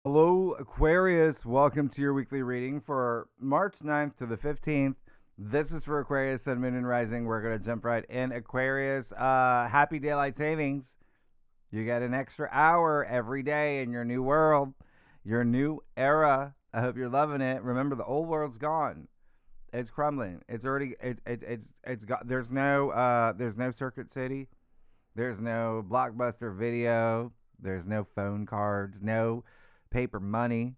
Hello, Aquarius. Welcome to your weekly reading for March 9th to the 15th. This is for Aquarius, Sun, Moon, and Rising. We're going to jump right in. Aquarius, happy daylight savings. You get an extra hour every day in your new world, your new era. I hope you're loving it. Remember, the old world's gone. It's crumbling. It's already it's got there's no Circuit City. There's no Blockbuster Video. There's no phone cards, no paper money.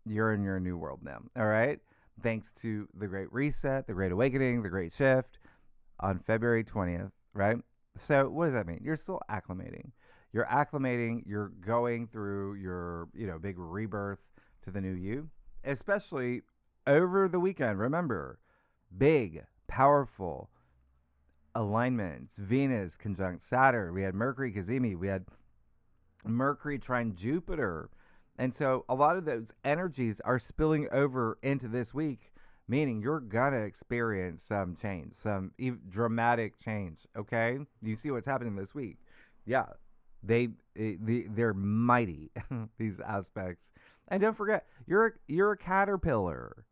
You're in your new world now. All right. Thanks to the Great Reset, the Great Awakening, the Great Shift on February 20th, right? So what does that mean? You're still acclimating. You're acclimating. You're going through your, big rebirth to the new you, especially over the weekend. Remember, big, powerful alignments. Venus conjunct Saturn. We had Mercury Cazimi. We had Mercury trine Jupiter. And so a lot of those energies are spilling over into this week, meaning you're going to experience some change, some dramatic change. Okay. You see what's happening this week. Yeah. They're mighty, these aspects. And don't forget, you're a caterpillar.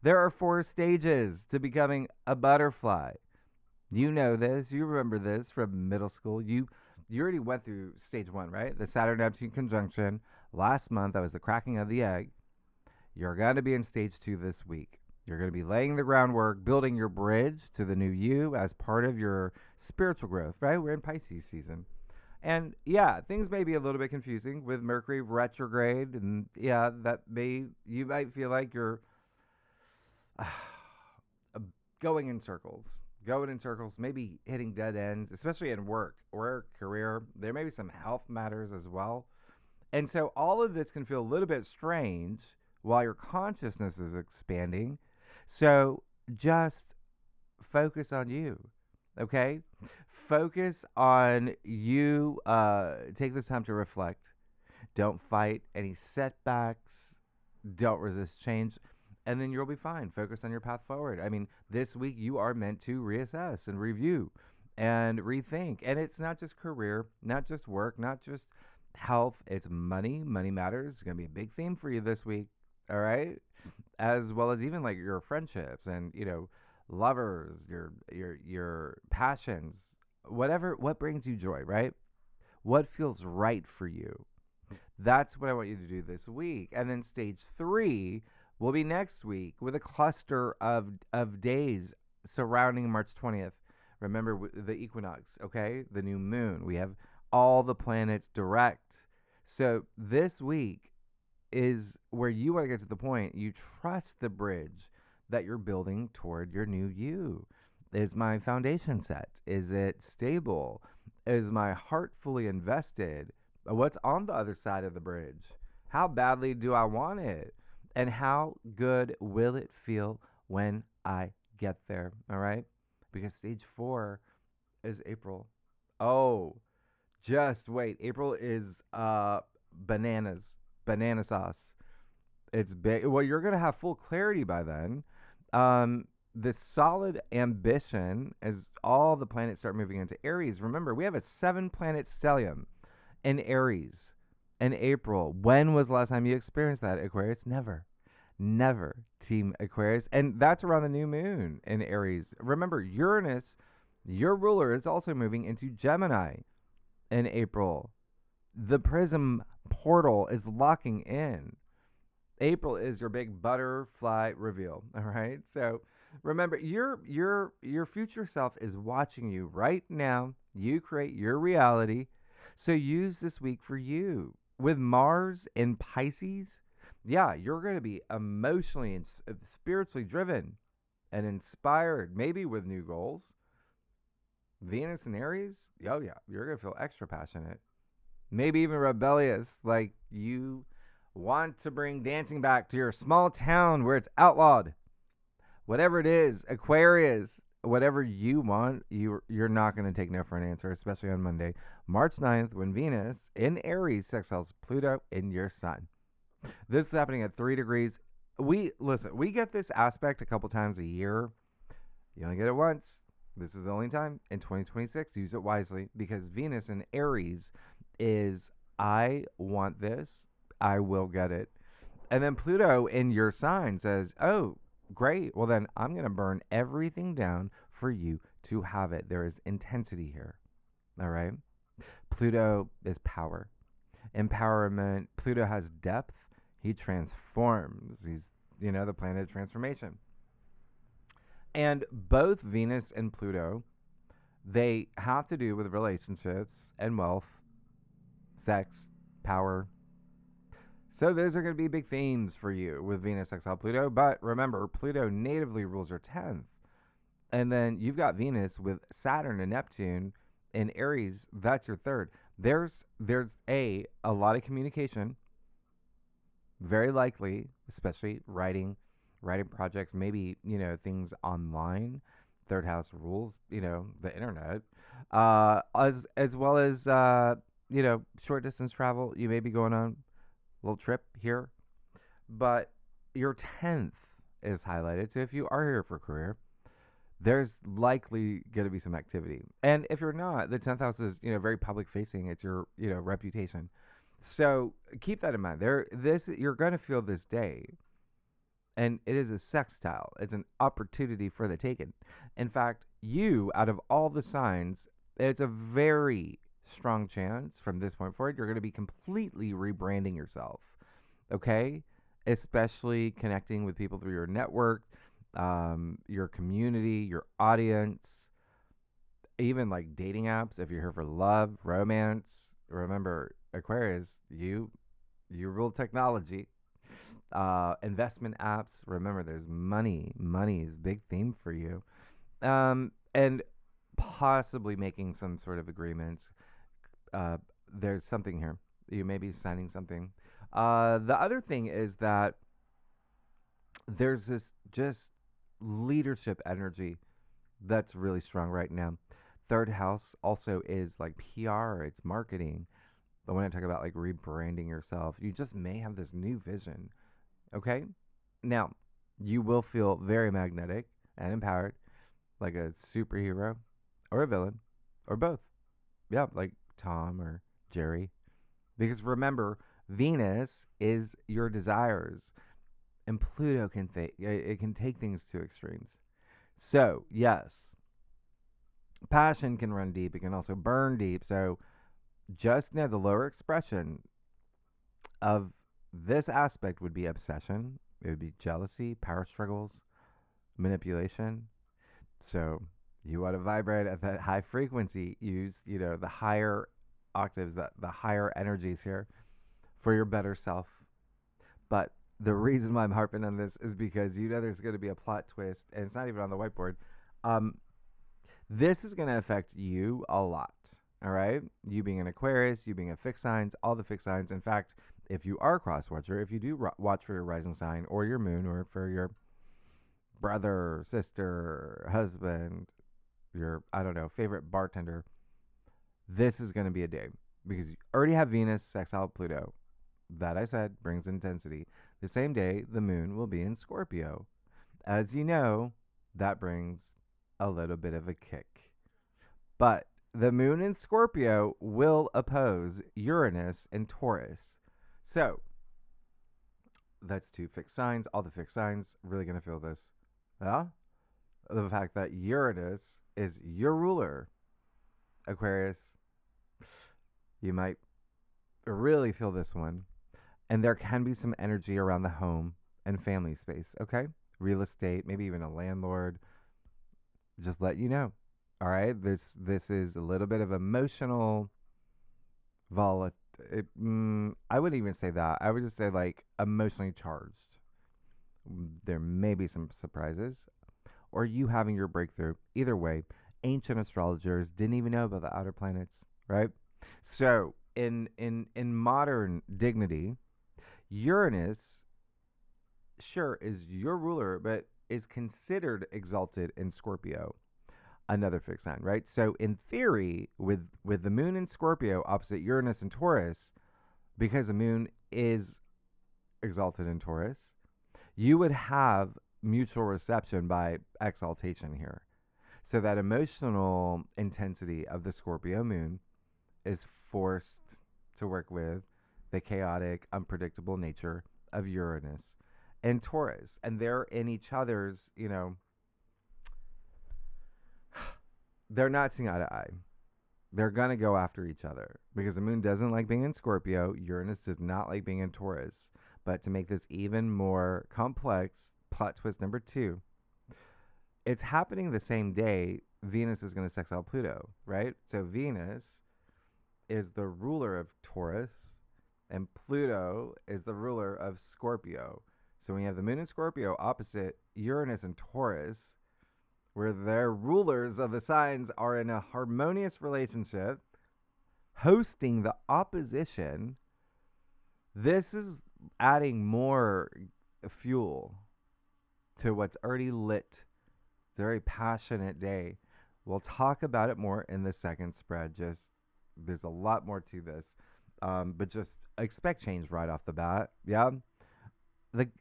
There are 4 stages to becoming a butterfly. You know this. You remember this from middle school. You already went through stage 1, right? The Saturn-Neptune conjunction. Last month, that was the cracking of the egg. You're going to be in stage 2 this week. You're going to be laying the groundwork, building your bridge to the new you as part of your spiritual growth, right? We're in Pisces season. And yeah, things may be a little bit confusing with Mercury retrograde. And yeah, you might feel like you're going in circles, maybe hitting dead ends, especially in work or career. There may be some health matters as well. And so all of this can feel a little bit strange while your consciousness is expanding. So just focus on you, okay? Focus on you. Take this time to reflect. Don't fight any setbacks. Don't resist change. And then you'll be fine. Focus on your path forward. I mean, this week you are meant to reassess and review and rethink. And it's not just career, not just work, not just health. It's money. Money matters. It's going to be a big theme for you this week. All right. As well as even like your friendships and, lovers, your passions, what brings you joy, right? What feels right for you? That's what I want you to do this week. And then stage 3 will be next week with a cluster of days surrounding March 20th. Remember the equinox, okay? The new moon. We have all the planets direct. So this week is where you want to get to the point you trust the bridge that you're building toward your new you. Is my foundation set? Is it stable? Is my heart fully invested? What's on the other side of the bridge? How badly do I want it? And how good will it feel when I get there? All right? Because stage 4 is April. Oh, just wait. April is banana sauce. It's big. Well, you're going to have full clarity by then. This solid ambition as all the planets start moving into Aries. Remember, we have a 7-planet stellium in Aries in April. When was the last time you experienced that, Aquarius? Never, Team Aquarius. And that's around the new moon in Aries. Remember, Uranus, your ruler, is also moving into Gemini in April. The prism portal is locking in. April is your big butterfly reveal. All right. So remember, your future self is watching you right now. You create your reality. So use this week for you. With Mars in Pisces, yeah, you're going to be emotionally and spiritually driven and inspired, maybe with new goals. Venus in Aries, oh yeah, you're going to feel extra passionate. Maybe even rebellious, like you want to bring dancing back to your small town where it's outlawed. Whatever it is, Aquarius, whatever you want, you're not going to take no for an answer, especially on Monday, March 9th, when Venus in Aries sextiles Pluto in your sign. This is happening at 3 degrees. We get this aspect a couple times a year. You only get it once. This is the only time in 2026. Use it wisely because Venus in Aries is, I want this. I will get it. And then Pluto in your sign says, oh, great. Well, then I'm going to burn everything down for you to have it. There is intensity here. All right. Pluto is power, empowerment. Pluto has depth. He transforms. He's, the planet of transformation. And both Venus and Pluto, they have to do with relationships and wealth, sex, power. So those are going to be big themes for you with Venus sextile Pluto. But remember, Pluto natively rules your 10th. And then you've got Venus with Saturn and Neptune in Aries. That's your 3rd. There's a lot of communication, very likely, especially writing projects, maybe, things online. 3rd house rules, the internet, as well as, short distance travel. You may be going on a little trip here, but your 10th is highlighted. So if you are here for career, there's likely going to be some activity. And if you're not, the 10th house is, very public facing. It's your, reputation. So keep that in mind. You're going to feel this day. And it is a sextile. It's an opportunity for the taken. In fact, you, out of all the signs, it's a very strong chance from this point forward, you're going to be completely rebranding yourself. Okay? Especially connecting with people through your network, your community, your audience, even like dating apps. If you're here for love, romance, remember, Aquarius, you rule technology. Investment apps. Remember, there's money. Money is a big theme for you. And possibly making some sort of agreements. There's something here. You may be signing something. The other thing is that there's this just leadership energy that's really strong right now. 3rd house also is like PR. It's marketing. But when I talk about like rebranding yourself, you just may have this new vision. Okay? Now, you will feel very magnetic and empowered, like a superhero or a villain or both. Yeah, like Tom or Jerry. Because remember, Venus is your desires, and Pluto can take things to extremes. So, yes, passion can run deep. It can also burn deep. So just know the lower expression of this aspect would be obsession. It would be jealousy, power struggles, manipulation. So you want to vibrate at that high frequency. Use, the higher octaves, the higher energies here for your better self. But the reason why I'm harping on this is because there's going to be a plot twist, and it's not even on the whiteboard. This is going to affect you a lot. All right? You being an Aquarius, you being a fixed signs, all the fixed signs. In fact, if you are a cross watcher, if you do watch for your rising sign or your moon, or for your brother, sister, husband, your, favorite bartender, this is going to be a day, because you already have Venus sextile Pluto. That, I said, brings intensity. The same day, the moon will be in Scorpio. As you know, that brings a little bit of a kick. But the moon in Scorpio will oppose Uranus and Taurus. So that's 2 fixed signs. All the fixed signs really going to feel this. Yeah? The fact that Uranus is your ruler, Aquarius, you might really feel this one. And there can be some energy around the home and family space, okay? Real estate, maybe even a landlord. Just let you know. All right? This is a little bit of emotional volatility. I wouldn't even say that. I would just say like emotionally charged. There may be some surprises, or you having your breakthrough. Either way, ancient astrologers didn't even know about the outer planets, right? So in modern dignity, Uranus, sure, is your ruler, but is considered exalted in Scorpio, another fixed sign, right? So in theory, with the moon in Scorpio opposite Uranus and Taurus, because the moon is exalted in Taurus, you would have mutual reception by exaltation here. So that emotional intensity of the Scorpio moon is forced to work with the chaotic, unpredictable nature of Uranus and Taurus. And they're in each other's, they're not seeing eye to eye. They're going to go after each other because the moon doesn't like being in Scorpio. Uranus does not like being in Taurus. But to make this even more complex, plot twist number 2, it's happening the same day Venus is going to sextile Pluto, right? So Venus is the ruler of Taurus and Pluto is the ruler of Scorpio. So when you have the moon in Scorpio opposite Uranus and Taurus, where their rulers of the signs are in a harmonious relationship, hosting the opposition, this is adding more fuel to what's already lit. It's a very passionate day. We'll talk about it more in the second spread. There's a lot more to this, but just expect change right off the bat. Yeah,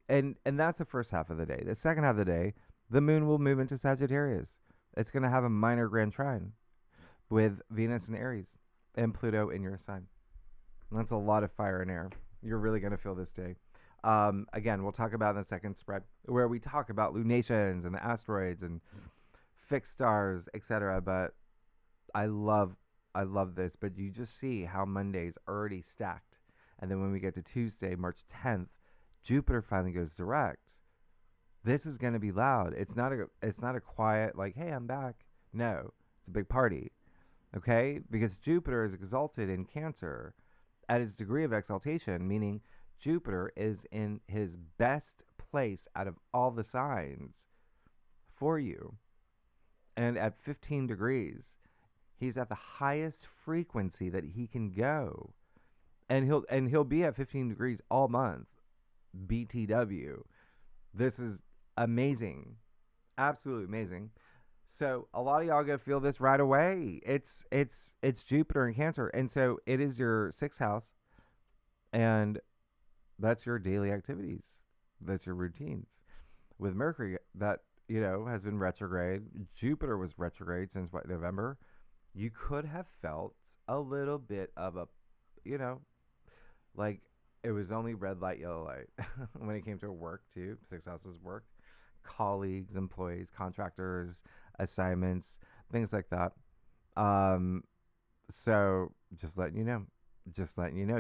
and that's the first half of the day. The second half of the day, the moon will move into Sagittarius. It's going to have a minor grand trine with Venus in Aries and Pluto in your sign. That's a lot of fire and air. You're really going to feel this day. Again, we'll talk about in the second spread where we talk about lunations and the asteroids and fixed stars, etc. But I love this. But you just see how Monday's already stacked. And then when we get to Tuesday, March 10th, Jupiter finally goes direct. This is going to be loud. It's not a quiet, like, hey, I'm back. No, it's a big party. Okay? Because Jupiter is exalted in Cancer at its degree of exaltation, meaning Jupiter is in his best place out of all the signs for you. And at 15 degrees, he's at the highest frequency that he can go. And he'll be at 15 degrees all month. BTW. This is amazing. Absolutely amazing. So a lot of y'all gonna feel this right away. It's Jupiter in Cancer, and so it is your 6th house, and that's your daily activities. That's your routines. With Mercury, that has been retrograde. Jupiter was retrograde since November. You could have felt a little bit of a, like it was only red light, yellow light when it came to work too. 6th houses work, colleagues, employees, contractors, assignments, things like that. So just letting you know,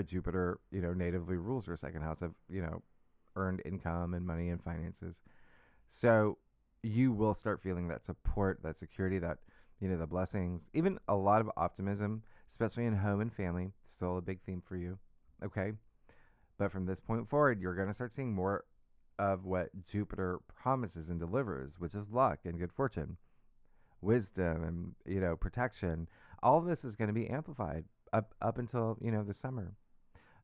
Jupiter, natively rules your 2nd house of, earned income and money and finances. So you will start feeling that support, that security, that, the blessings, even a lot of optimism, especially in home and family, still a big theme for you. Okay. But from this point forward, you're going to start seeing more of what Jupiter promises and delivers, which is luck and good fortune, wisdom and, protection. All of this is going to be amplified up until, the summer.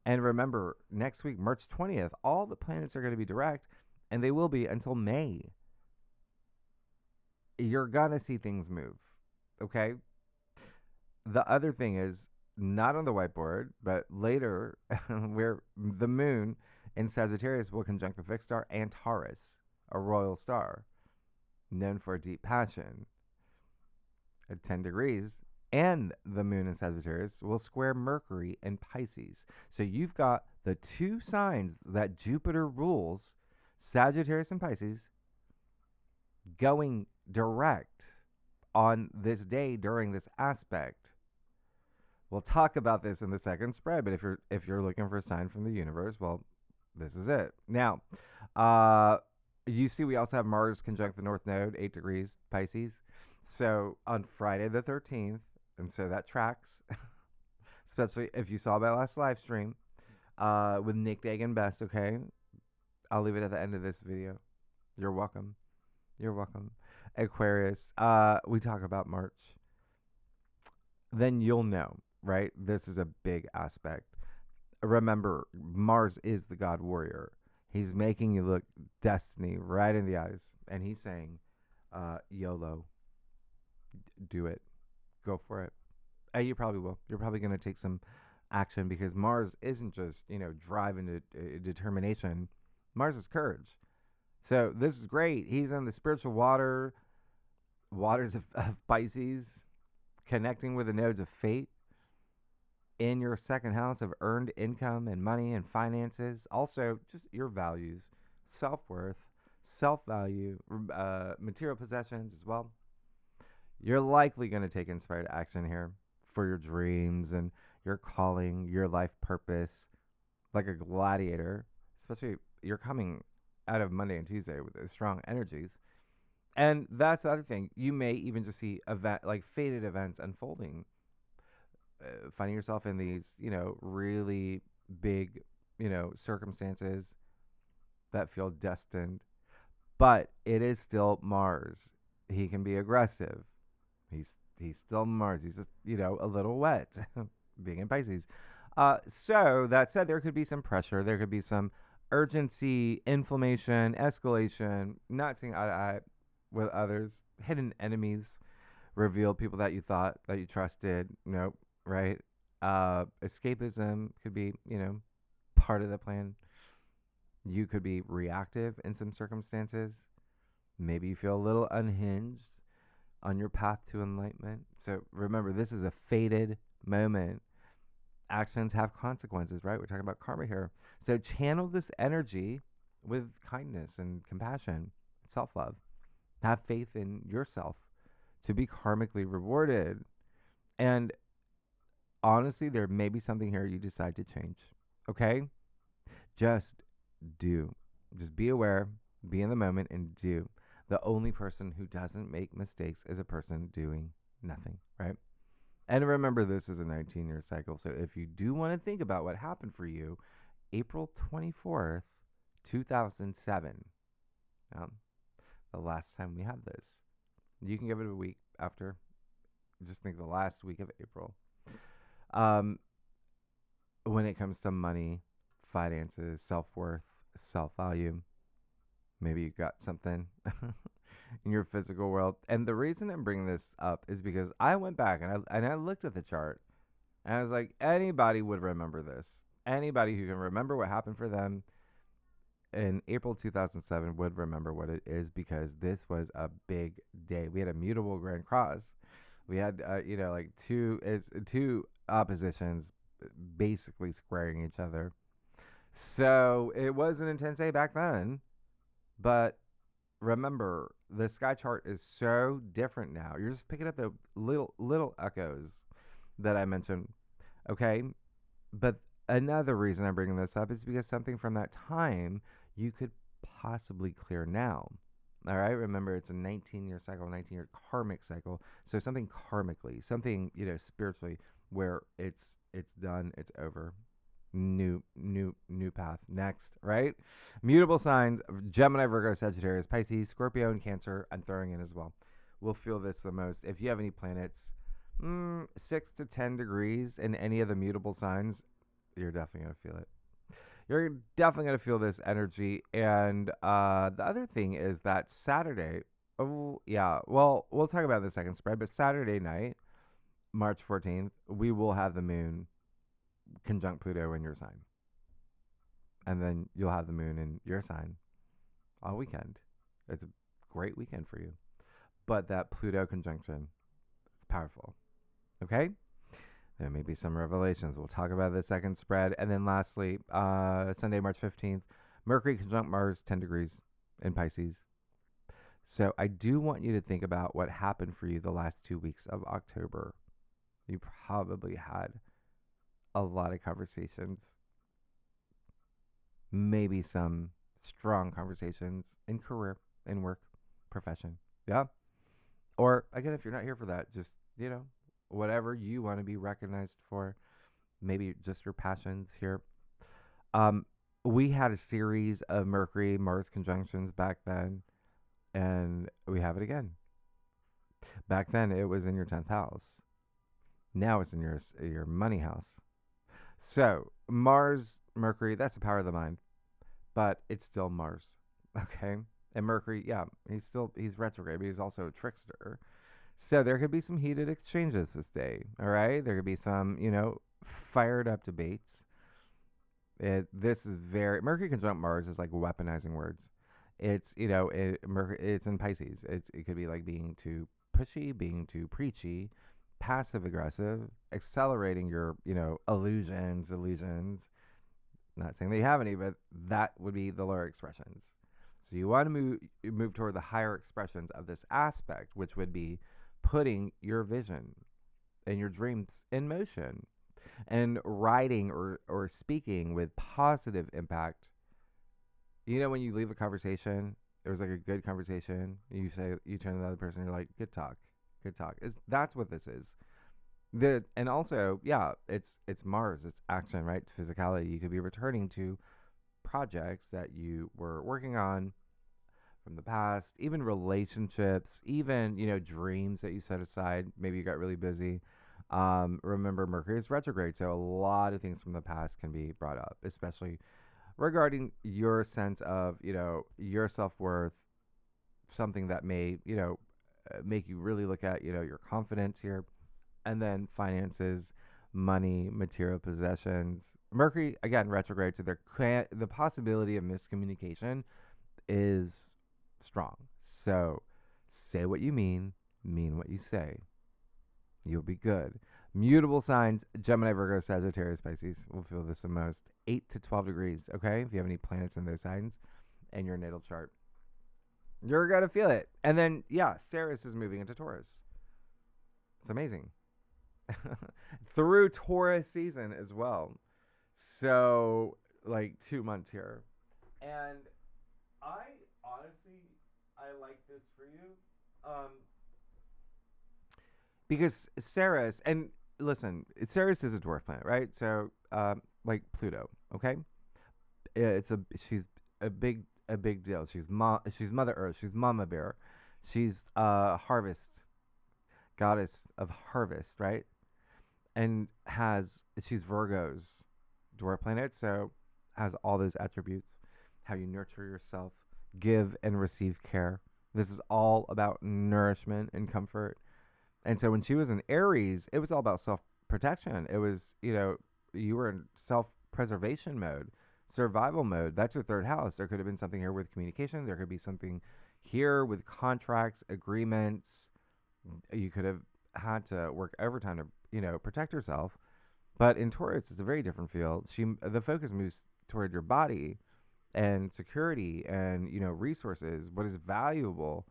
And remember, next week, March 20th, all the planets are going to be direct, and they will be until May. You're going to see things move. Okay. The other thing is not on the whiteboard, but later where the moon in Sagittarius will conjunct the fixed star and Taurus, a royal star known for deep passion at 10 degrees. And the moon in Sagittarius will square Mercury in Pisces. So you've got the 2 signs that Jupiter rules, Sagittarius and Pisces, going direct on this day during this aspect. We'll talk about this in the second spread, but if you're looking for a sign from the universe, well, this is it. Now, you see we also have Mars conjunct the North Node, 8 degrees Pisces. So on Friday the 13th, and so that tracks, especially if you saw my last live stream with Nick Dagan Best, okay? I'll leave it at the end of this video. You're welcome. You're welcome. Aquarius, we talk about March. Then you'll know, right? This is a big aspect. Remember, Mars is the god warrior. He's making you look destiny right in the eyes. And he's saying, YOLO, do it. Go for it. And you probably will. You're probably going to take some action because Mars isn't just, drive and determination. Mars is courage. So this is great. He's in the spiritual waters of Pisces, connecting with the nodes of fate. in your second house of earned income and money and finances. Also, just your values, self-worth, self-value, material possessions as well. You're likely going to take inspired action here for your dreams and your calling, your life purpose, like a gladiator. Especially, you're coming out of Monday and Tuesday with strong energies. And that's the other thing. You may even just see fated events unfolding, finding yourself in these, really big, circumstances that feel destined. But it is still Mars. He can be aggressive. He's still Mars. He's just, a little wet being in Pisces. So that said, there could be some pressure. There could be some urgency, inflammation, escalation, not seeing eye to eye with others, hidden enemies, revealed people that you thought that you trusted. Nope. Right. Escapism could be, part of the plan. You could be reactive in some circumstances. Maybe you feel a little unhinged on your path to enlightenment. So remember, this is a fated moment. Actions have consequences, right? We're talking about karma here. So channel this energy with kindness and compassion, self-love. Have faith in yourself to be karmically rewarded. And honestly, there may be something here you decide to change. Okay? Just do. Just be aware, be in the moment, and do. The only person who doesn't make mistakes is a person doing nothing, right? And remember, this is a 19-year cycle. So if you do want to think about what happened for you, April 24th, 2007, the last time we had this, you can give it a week after. Just think the last week of April. When it comes to money, finances, self-worth, self-value, maybe you got something in your physical world. And the reason I'm bringing this up is because I went back and I looked at the chart and I was like, anybody would remember this. Anybody who can remember what happened for them in April 2007 would remember what it is, because this was a big day. We had a mutable Grand Cross. We had, two oppositions basically squaring each other. So it was an intense day back then. But remember, the sky chart is so different now. You're just picking up the little echoes that I mentioned. Okay? But another reason I'm bringing this up is because something from that time you could possibly clear now. All right? Remember, it's a 19-year cycle, 19-year karmic cycle. So something karmically, something, spiritually, where it's done, it's over. New path next, right? Mutable signs: Gemini, Virgo, Sagittarius, Pisces, Scorpio, and Cancer. I'm throwing in as well. We'll feel this the most. If you have any planets 6 to 10 degrees in any of the mutable signs, you're definitely going to feel it. You're definitely going to feel this energy. And the other thing is that Saturday, we'll talk about the second spread, but Saturday night, March 14th, we will have the moon conjunct Pluto in your sign. And then you'll have the moon in your sign all weekend. It's a great weekend for you. But that Pluto conjunction, it's powerful. Okay? There may be some revelations. We'll talk about the second spread. And then lastly, Sunday, March 15th, Mercury conjunct Mars, 10 degrees in Pisces. So I do want you to think about what happened for you the last 2 weeks of October. You probably had a lot of conversations, maybe some strong conversations in career, in work, profession. Yeah. Or again, if you're not here for that, just, whatever you want to be recognized for, maybe just your passions here. We had a series of Mercury Mars conjunctions back then, and we have it again. Back then it was in your 10th house. Now it's in your money house. So Mars, Mercury, that's the power of the mind, but it's still Mars. Okay. And Mercury, yeah, he's retrograde, but he's also a trickster. So there could be some heated exchanges this day. All right. There could be some, fired up debates. This is Mercury conjunct Mars is like weaponizing words. It's, it's in Pisces. It could be like being too pushy, being too preachy, passive aggressive, accelerating your, illusions. Not saying that you have any, but that would be the lower expressions. So you want to move toward the higher expressions of this aspect, which would be putting your vision and your dreams in motion and writing or speaking with positive impact. When you leave a conversation, it was like a good conversation. You turn to the other person, you're like, good talk. That's what this is. And also, it's Mars, it's action, right? Physicality. You could be returning to projects that you were working on from the past, even relationships, even, dreams that you set aside. Maybe you got really busy. Remember, Mercury is retrograde, so a lot of things from the past can be brought up, especially regarding your sense of, your self-worth, something that may, make you really look at, your confidence here. And then finances, money, material possessions. Mercury, again, retrograde, so the possibility of miscommunication is strong. So say what you mean what you say. You'll be good. Mutable signs, Gemini, Virgo, Sagittarius, Pisces will feel this the most. 8 to 12 degrees, okay? If you have any planets in those signs in your natal chart, you're going to feel it. And then, Ceres is moving into Taurus. It's amazing. Through Taurus season as well. So, like 2 months here. And I like this for you. Because Ceres, and listen, Ceres is a dwarf planet, right? So, like Pluto, okay? She's a big deal. She's Mother Earth. She's Mama Bear. She's harvest, goddess of harvest, right? And she's Virgo's dwarf planet, so has all those attributes. How you nurture yourself, give and receive care. This is all about nourishment and comfort. And so when she was in Aries, it was all about self-protection. It was, you were in self-preservation mode, survival mode. That's your third house. There could have been something here with communication. There could be something here with contracts, agreements. You could have had to work overtime to, protect yourself. But in Taurus, it's a very different field. The focus moves toward your body and security and, resources, what is valuable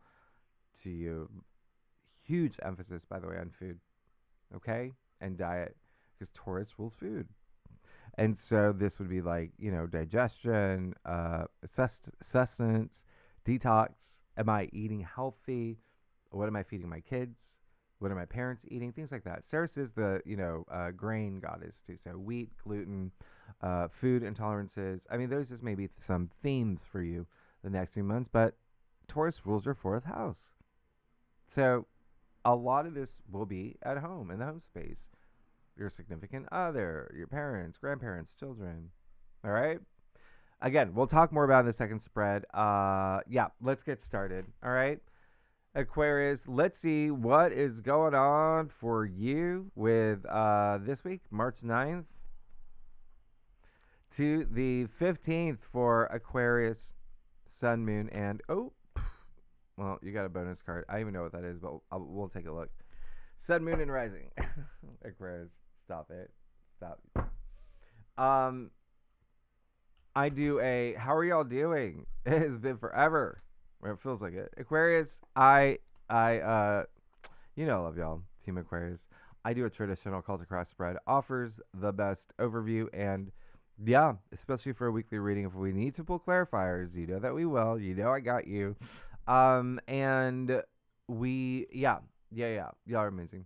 to you. Huge emphasis, by the way, on food, okay, and diet, because Taurus rules food. And so this would be like, digestion, sustenance, detox. Am I eating healthy? What am I feeding my kids? What are my parents eating? Things like that. Ceres is the, grain goddess too. So wheat, gluten, food intolerances. I mean, those just maybe some themes for you the next few months, but Taurus rules your 4th house. So a lot of this will be at home, in the home space. Your significant other, your parents, grandparents, children. All right? Again, we'll talk more about it in the second spread. Let's get started. All right? Aquarius, let's see what is going on for you with this week, March 9th to the 15th for Aquarius, Sun, Moon, and well, you got a bonus card. I don't even know what that is, but we'll take a look. Sun, Moon, and Rising. Aquarius, stop it. Stop. I do how are y'all doing? It has been forever. Or it feels like it. Aquarius, I love y'all. Team Aquarius. I do a traditional cult across spread. Offers the best overview and especially for a weekly reading. If we need to pull clarifiers, you know that we will. You know I got you. And we, y'all are amazing.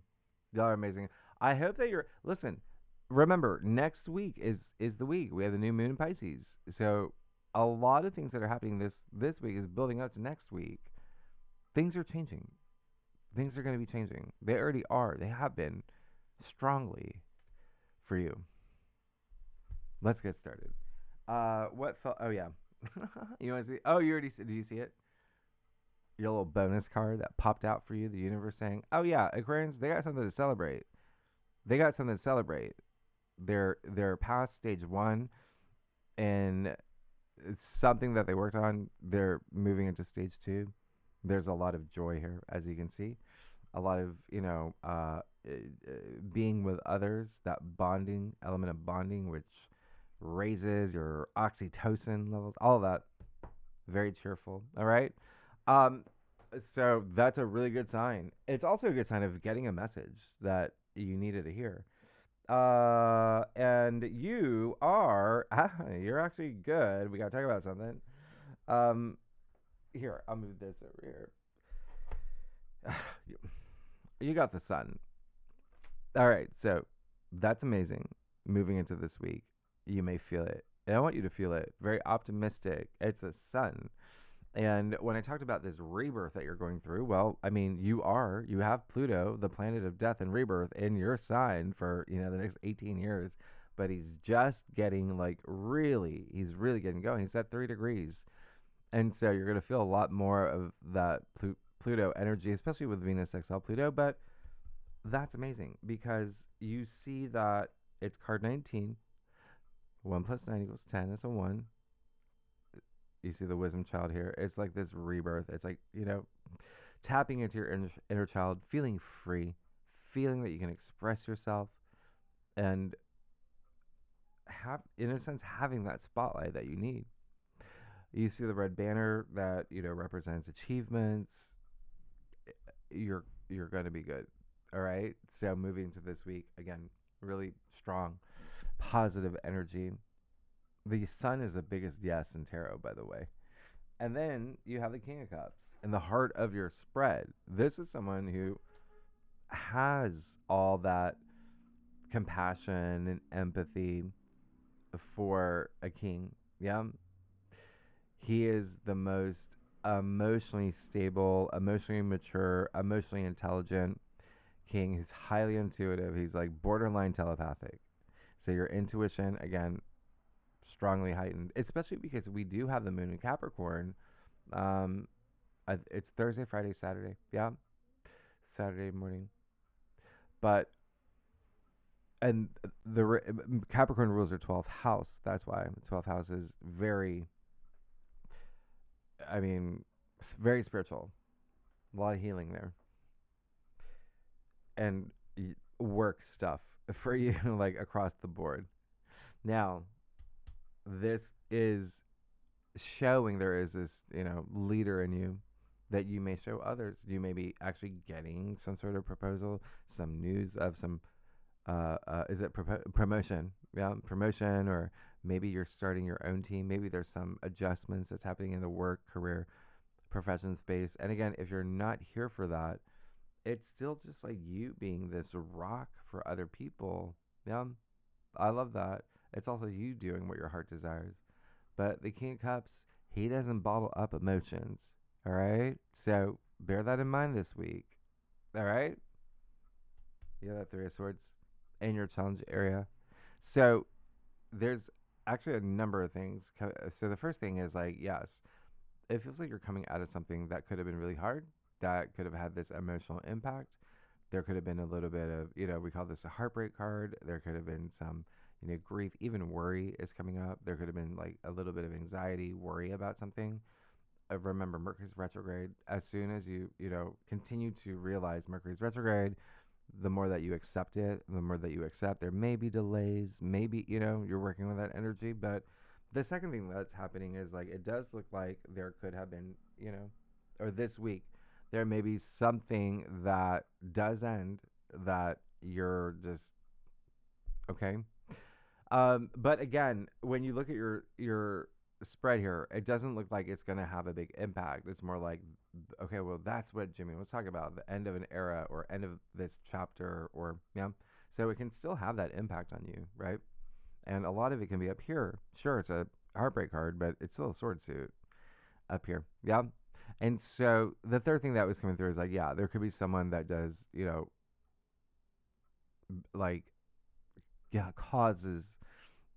Y'all are amazing. I hope that listen, remember, next week is the week. We have the new moon in Pisces. So a lot of things that are happening this week is building up to next week. Things are changing. Things are going to be changing. They already are. They have been strongly for you. Let's get started. Oh, yeah. You want to see? Oh, you already did you see it? Your little bonus card that popped out for you, the universe saying, oh yeah, Aquarians, they got something to celebrate. They're past stage 1, and it's something that they worked on. They're moving into stage 2. There's a lot of joy here, as you can see. a lot of, being with others, that bonding element of bonding, which raises your oxytocin levels, all of that. Very cheerful. All right. Um, so that's a really good sign. It's also a good sign of getting a message that you needed to hear. And you are, you're actually good. We got to talk about something. Um, Here, I'll move this over here. You got the sun. All right, so that's amazing. Moving into this week, you may feel it. And I want you to feel it. Very optimistic. It's a sun. And when I talked about this rebirth that you're going through, well, I mean, you have Pluto, the planet of death and rebirth, in your sign for, the next 18 years. But he's just getting he's really getting going. He's at 3 degrees. And so you're going to feel a lot more of that Pluto energy, especially with Venus sextile Pluto. But that's amazing because you see that it's card 19. 1 plus 9 equals 10. That's a 1. You see the wisdom child here. It's like this rebirth. It's like, tapping into your inner child, feeling free, feeling that you can express yourself, and in a sense, having that spotlight that you need. You see the red banner that, represents achievements. You're going to be good. All right. So moving into this week, again, really strong, positive energy. The sun is the biggest yes in tarot, by the way. And then you have the King of Cups in the heart of your spread. This is someone who has all that compassion and empathy for a king. Yeah. He is the most emotionally stable, emotionally mature, emotionally intelligent king. He's highly intuitive. He's like borderline telepathic. So your intuition, again, strongly heightened, especially because we do have the moon in Capricorn. It's Thursday, Friday, Saturday. Yeah. Saturday morning. But, and the Capricorn rules are 12th house. That's why 12th house is very spiritual. A lot of healing there. And work stuff for you, like across the board. Now, this is showing there is this, leader in you that you may show others. You may be actually getting some sort of proposal, some news of some, is it promotion? Yeah, promotion, or maybe you're starting your own team. Maybe there's some adjustments that's happening in the work, career, profession space. And again, if you're not here for that, it's still just like you being this rock for other people. Yeah, I love that. It's also you doing what your heart desires. But the King of Cups, he doesn't bottle up emotions. All right? So bear that in mind this week. All right? You have that 3 of Swords in your challenge area. So there's actually a number of things. So the first thing is yes, it feels like you're coming out of something that could have been really hard, that could have had this emotional impact. There could have been a little bit of, we call this a heartbreak card. There could have been some, grief, even worry is coming up. There could have been like a little bit of anxiety, worry about something. Remember, Mercury's retrograde. As soon as you, continue to realize Mercury's retrograde, the more that you accept it, the more that you accept, there may be delays, maybe, you're working with that energy. But the second thing that's happening is it does look like there could have been, or this week, there may be something that does end that you're just, okay. But again, when you look at your spread here, it doesn't look like it's going to have a big impact. It's more like, okay, well, that's what Jimmy was talking about, the end of an era or end of this chapter, or, yeah. So it can still have that impact on you, right? And a lot of it can be up here. Sure, it's a heartbreak card, but it's still a sword suit up here. Yeah. And so the third thing that was coming through is there could be someone that does, causes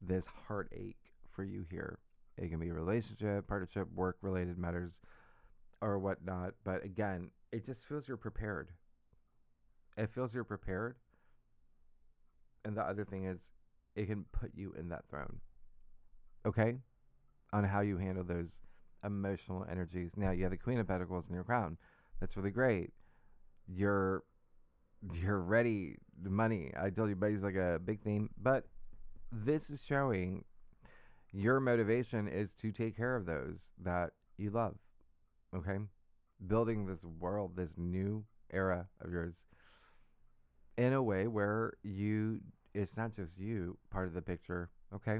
this heartache for you here. It can be a relationship, partnership, work related matters, or whatnot. But again, it just feels you're prepared. It feels you're prepared. And the other thing is, it can put you in that throne. Okay? On how you handle those emotional energies. Now, you have the Queen of Pentacles in your crown. That's really great. you're ready. Money. I told you, money's like a big theme, but this is showing your motivation is to take care of those that you love. Okay, building this world, this new era of yours, in a way where it's not just you part of the picture. Okay,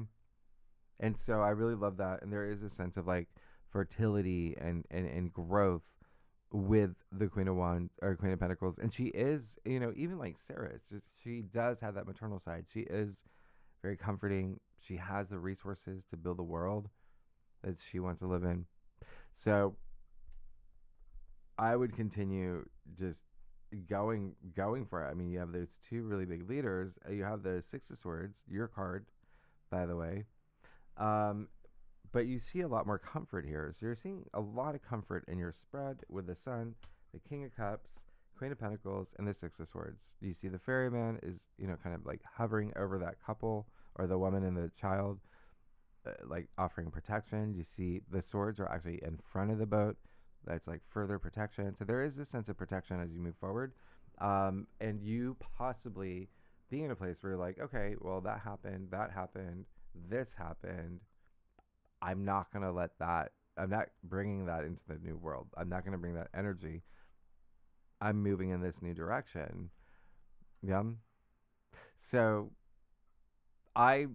and so I really love that, and there is a sense of like fertility and growth with the Queen of Wands or Queen of Pentacles. And she is, even like Ceres, she does have that maternal side. She is very comforting. She has the resources to build the world that she wants to live in. So I would continue just going for it. I mean, you have those two really big leaders. You have the Six of Swords, your card, by the way. But you see a lot more comfort here. So you're seeing a lot of comfort in your spread with the Sun, the King of Cups, Queen of Pentacles, and the Six of Swords. You see the Ferryman is, kind of like hovering over that couple or the woman and the child, like offering protection. You see the swords are actually in front of the boat. That's like further protection. So there is this sense of protection as you move forward. And you possibly being in a place where you're like, okay, well, that happened, this happened. I'm not going to let that, I'm not bringing that into the new world. I'm not going to bring that energy. I'm moving in this new direction. Yeah. So I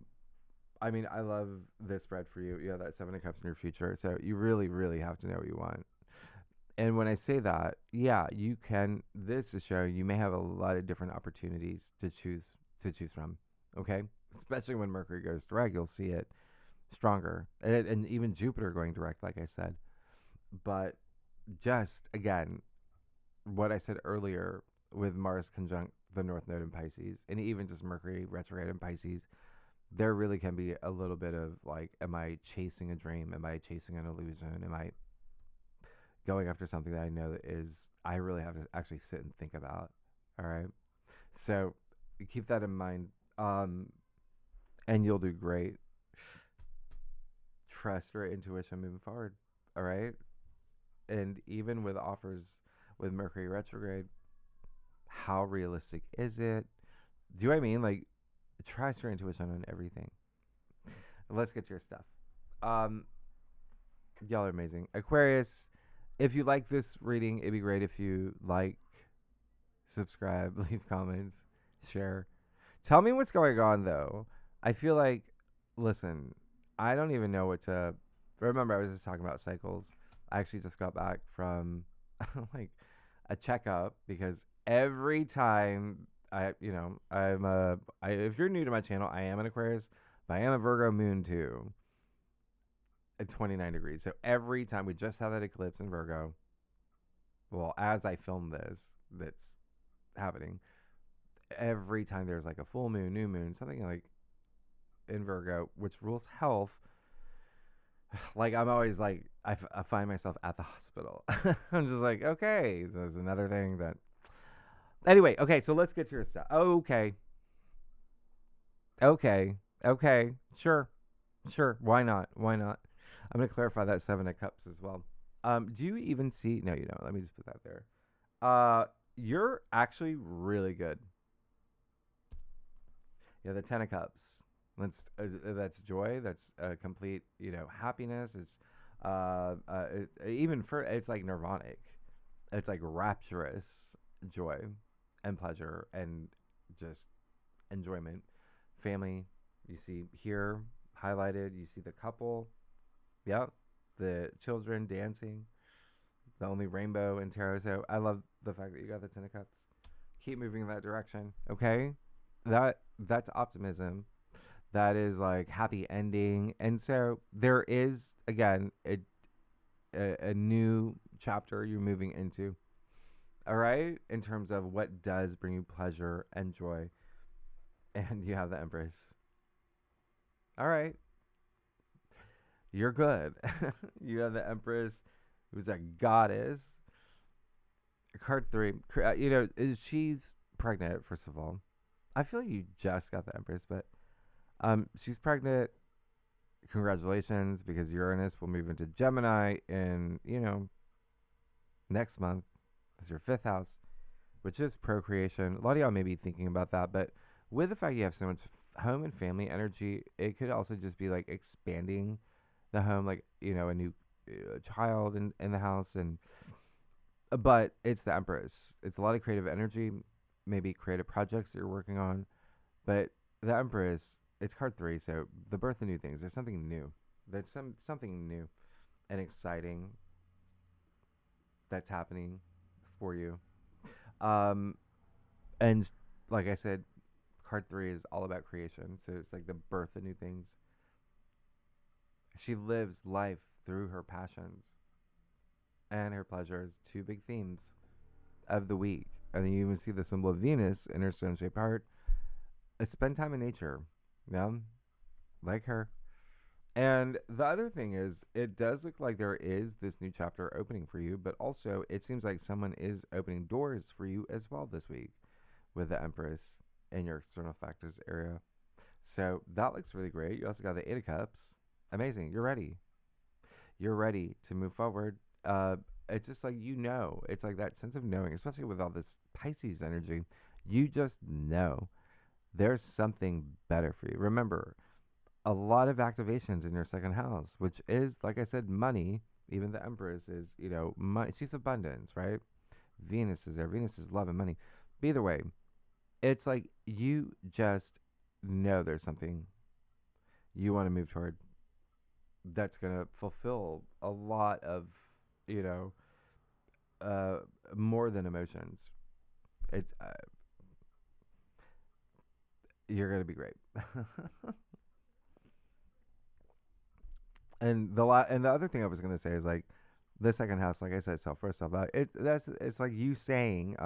mean, I love this spread for you. You have that Seven of Cups in your future. So you really, really have to know what you want. And when I say that, yeah, you can, this is showing you may have a lot of different opportunities to choose from. Okay. Especially when Mercury goes direct, you'll see it stronger. And even Jupiter going direct, like I said. But just, again, what I said earlier with Mars conjunct the North Node in Pisces, and even just Mercury retrograde in Pisces, there really can be a little bit of like, am I chasing a dream? Am I chasing an illusion? Am I going after something that I know I really have to actually sit and think about? All right. So keep that in mind. And you'll do great. Trust your intuition moving forward. All right. And even with offers with Mercury retrograde, how realistic is it? Do you know what I mean? Like, trust your intuition on everything. Let's get to your stuff. Y'all are amazing. Aquarius, if you like this reading, it'd be great if you like, subscribe, leave comments, share. Tell me what's going on, though. I feel like, listen, I don't even know what to... Remember, I was just talking about cycles. I actually just got back from, like, a checkup because every time if you're new to my channel, I am an Aquarius, but I am a Virgo moon too at 29 degrees. So every time we just had that eclipse in Virgo, well, as I film this, that's happening. Every time there's like a full moon, new moon, something like in Virgo, which rules health. Like I'm always like, I find myself at the hospital. I'm just like, okay, so there's another thing that. Anyway, okay, so let's get to your stuff. Okay. Sure. Why not? I'm going to clarify that Seven of Cups as well. Do you even see? No, you don't. Let me just put that there. You're actually really good. Yeah, the Ten of Cups. That's joy. That's complete, happiness. It's it's like nirvanic. It's like rapturous joy and pleasure and just enjoyment. Family, you see here highlighted. You see the couple. Yep. The children dancing. The only rainbow in tarot. So I love the fact that you got the Ten of Cups. Keep moving in that direction. Okay. That's optimism. That is like happy ending. And so there is, again, a new chapter you're moving into. All right. In terms of what does bring you pleasure and joy. And you have the Empress. All right. You're good. You have the Empress, who's a goddess. Card 3. She's pregnant, first of all. I feel like you just got the Empress, but she's pregnant. Congratulations, because Uranus will move into Gemini in, next month. It's your 5th house. which is procreation. A lot of y'all may be thinking about that, but with the fact you have so much home and family energy, it could also just be like expanding the home, like, a new child in the house. And but it's the Empress. It's a lot of creative energy, maybe creative projects that you're working on. But the Empress, it's card 3, so the birth of new things. There's something new. There's something new and exciting that's happening for you. Um, and like I said, card 3 is all about creation. So it's like the birth of new things. She lives life through her passions and her pleasures, 2 big themes of the week. And then you even see the symbol of Venus in her stone-shaped heart. It's spend time in nature. Yeah, like her. And the other thing is, it does look like there is this new chapter opening for you, but also it seems like someone is opening doors for you as well this week with the Empress in your external factors area. So that looks really great. You also got the 8 of Cups. Amazing. You're ready. You're ready to move forward. It's just like, it's like that sense of knowing, especially with all this Pisces energy. You just know there's something better for you. Remember, a lot of activations in your second house, which is, like I said, money. Even the Empress is, money. She's abundance, right? Venus is there. Venus is love and money. But either way, it's like you just know there's something you want to move toward that's going to fulfill a lot of, more than emotions. It's you're going to be great. And the other thing I was going to say is, like, the second house, like I said, self-worth, self-value. It's like you saying,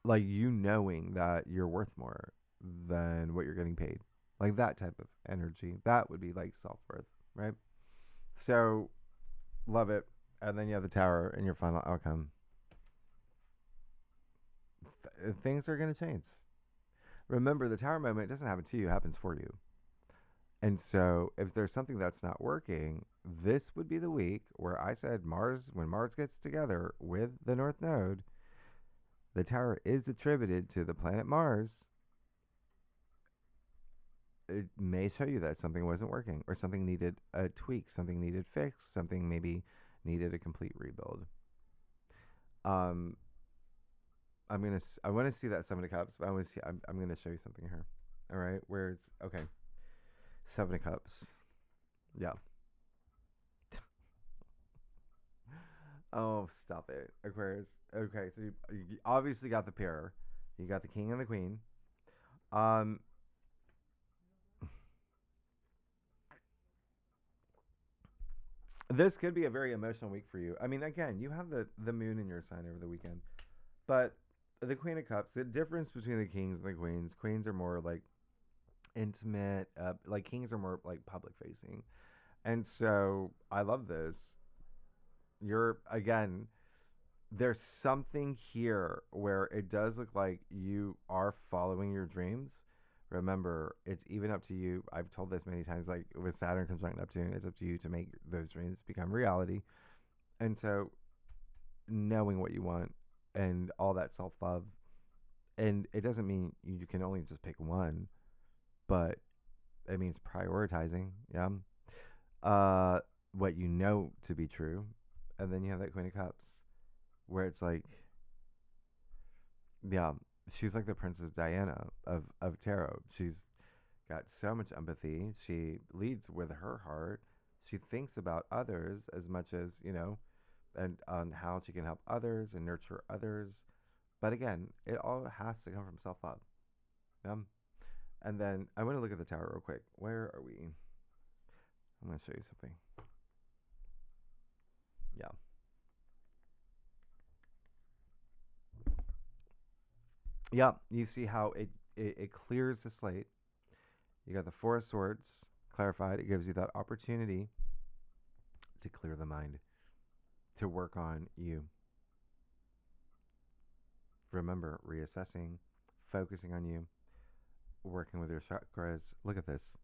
like, knowing that you're worth more than what you're getting paid. Like that type of energy. That would be like self-worth, right? So, love it. And then you have the Tower in your final outcome. Things are going to change. Remember, the Tower moment doesn't happen to you, it happens for you. And so, if there's something that's not working, this would be the week where I said when Mars gets together with the North Node, the Tower is attributed to the planet Mars. It may show you that something wasn't working, or something needed a tweak, something needed fixed, something maybe needed a complete rebuild. I want to see that 7 of Cups, but I'm gonna show you something here. All right, where it's okay. 7 of Cups. Yeah. Oh, stop it, Aquarius. Okay, so you obviously got the pair. You got the King and the Queen. This could be a very emotional week for you. I mean, again, you have the moon in your sign over the weekend. But the Queen of Cups, the difference between the Kings and the Queens are more like intimate. Like, Kings are more like public facing. And so I love this. Again, there's something here where it does look like you are following your dreams. Remember, it's even up to you. I've told this many times, like with Saturn conjunct Neptune, it's up to you to make those dreams become reality. And so, knowing what you want and all that self-love, and it doesn't mean you can only just pick one, but it means prioritizing. Yeah. What you know to be true. And then you have that Queen of Cups where it's like, yeah, she's like the Princess Diana of tarot. She's got so much empathy. She leads with her heart. She thinks about others as much as, and on how she can help others and nurture others. But again, it all has to come from self-love. And then I want to look at the Tower real quick. Where are we? I'm going to show you something. Yeah. Yeah, you see how it clears the slate. You got the 4 of Swords clarified. It gives you that opportunity to clear the mind, to work on you. Remember, reassessing, focusing on you, working with your chakras. Look at this.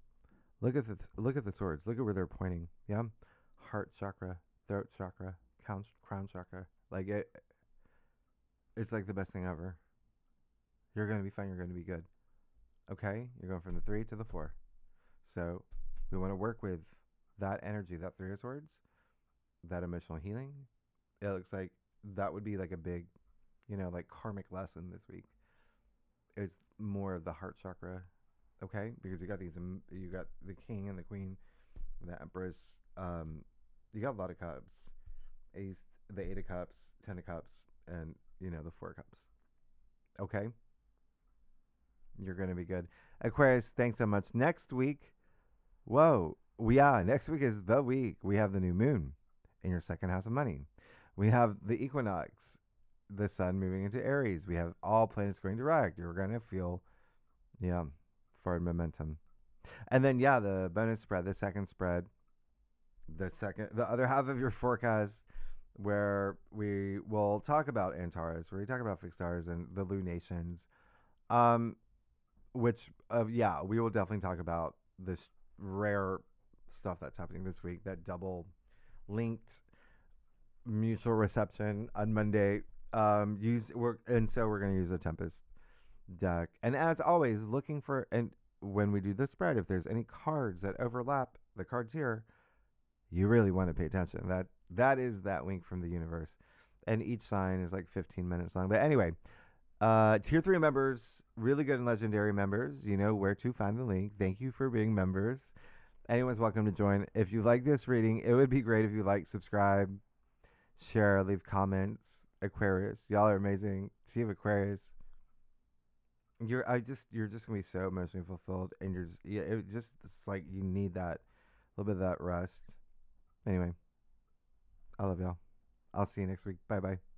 Look at the swords. Look at where they're pointing. Yeah, heart chakra, throat chakra, crown chakra. Like it. It's like the best thing ever. You're going to be fine. You're going to be good. Okay? You're going from the 3 to the 4. So we want to work with that energy, that 3 of Swords, that emotional healing. It looks like that would be like a big, like karmic lesson this week. It's more of the heart chakra, okay? Because you got you got the king and the queen, the empress. You got a lot of cups, the 8 of cups, 10 of cups, and the 4 of cups. Okay, you're gonna be good, Aquarius. Thanks so much. Next week, next week is the week we have the new moon in your second house of money. We have the equinox, the sun moving into Aries. We have all planets going direct. You're going to feel, forward momentum. And then, the bonus spread, the second spread, the other half of your forecast, where we will talk about Antares, where we talk about fixed stars and the lunations, we will definitely talk about this rare stuff that's happening this week, that double linked mutual reception on Monday. We're going to use a Tempest deck, and as always, looking for, and when we do the spread, if there's any cards that overlap the cards here, you really want to pay attention. That is that wink from the universe, and each sign is like 15 minutes long. But anyway, tier 3 members, really good and legendary members, you know where to find the link. Thank you for being members. Anyone's welcome to join. If you like this reading, it would be great if you subscribe, share, leave comments. Aquarius, y'all are amazing. Team Aquarius, you're just gonna be so emotionally fulfilled, and it's like you need that little bit of that rest. Anyway, I love y'all. I'll see you next week. Bye bye.